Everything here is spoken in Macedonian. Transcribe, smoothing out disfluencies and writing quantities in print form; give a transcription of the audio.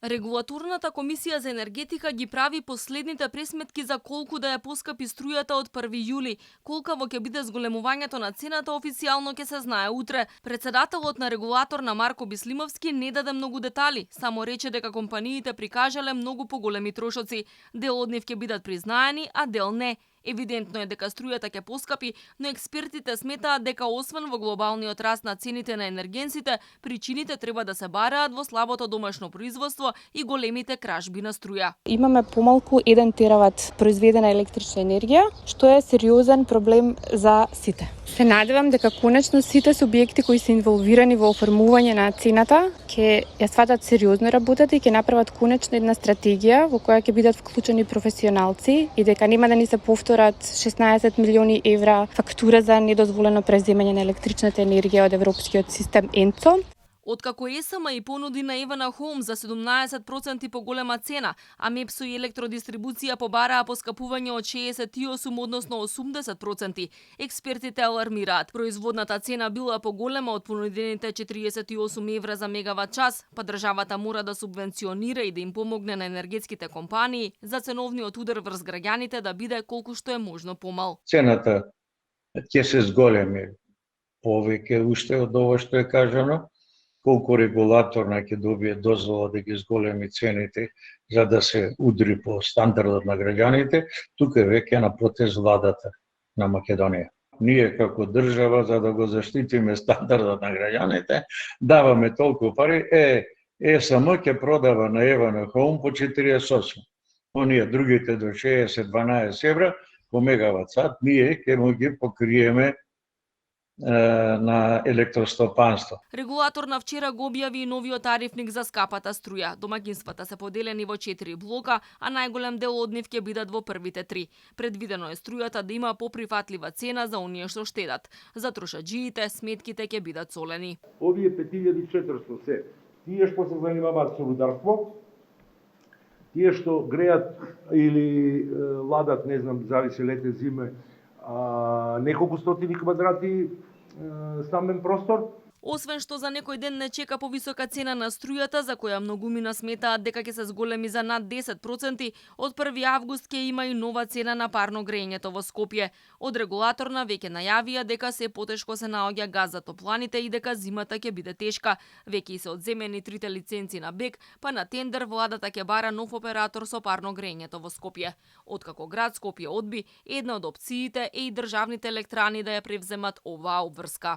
Регулаторната комисија за енергетика ги прави последните пресметки за колку да ја поскапи струјата од 1 јули. Колкаво ќе биде зголемувањето на цената официјално ќе се знае утре. Председателот на регулаторна Марко Бислимовски не даде многу детали, само рече дека компаниите прикажале многу поголеми трошоци. Дел од нив ќе бидат признаени, а дел не. Евидентно е дека струјата ќе поскапи, но експертите сметаат дека освен во глобалниот раст на цените на енергенсите, причините треба да се бараат во слабото домашно производство и големите кражби на струја. Имаме помалку 1 терават произведена електрична енергија, што е сериозен проблем за сите. Се надевам дека конечно сите субјекти кои се инволвирани во оформување на цената ќе ја сватат сериозно работата и ќе направат конечно една стратегија во која ќе бидат вклучени професионалци и дека нема да ни се повторат 16 милиони евра фактура за недозволено преземање на електричната енергија од европскиот систем ЕНЦО. Откако ЕСМ и понуди на Евана Хоум за 17% поголема цена, а МЕПСО и електродистрибуција побараа поскапување од 68 односно 80%, експертите алармираат. Производната цена била поголема од понудените 48 евра за мегават час, па државата мора да субвенционира и да им помогне на енергетските компании за ценовниот удар врз граѓаните да биде колку што е можно помал. Цената ќе се зголеми повеќе уште од ова што е кажано. Колку регулаторна ќе добие дозвола да ги зголеми цените за да се удри по стандардот на граѓаните, тука е веќе на потез владата на Македонија. Ние како држава, за да го заштитиме стандардот на граѓаните, даваме толку пари, ЕСМ ќе продава на Евана Хоум по 48. Оние другите до 60-12 евра по мегават сат, ние ќе му ги покриеме на електростопанство. Регулатор на вчера го објави и новиот тарифник за скапата струја. Домаќинствата се поделени во 4 блока, а најголем дел од нив ќе бидат во првите 3. Предвидено е струјата да има поприфатлива цена за оние што штедат. За трошаџиите сметките ќе бидат солени. Овие 5400 се тие што се занимаваат со рударство, тие што греат или ладат, не знам, зависи лете зиме, неколку стотини квадрати стамбен простор. Освен што за некој ден не чека повисока цена на струјата, за која многумина сметаат дека ќе се зголеми за над 10%, од 1 август ќе има и нова цена на парно грејењето во Скопје. Од регулаторна веќе најавија дека се потешко се наоѓа газ за топланите и дека зимата ќе биде тешка. Веќе и се одземени 3 лиценци на БЕК, па на тендер владата ќе бара нов оператор со парно грејењето во Скопје. Откако град Скопје одби, една од опциите е и државните електрани да ја превземат оваа обврска.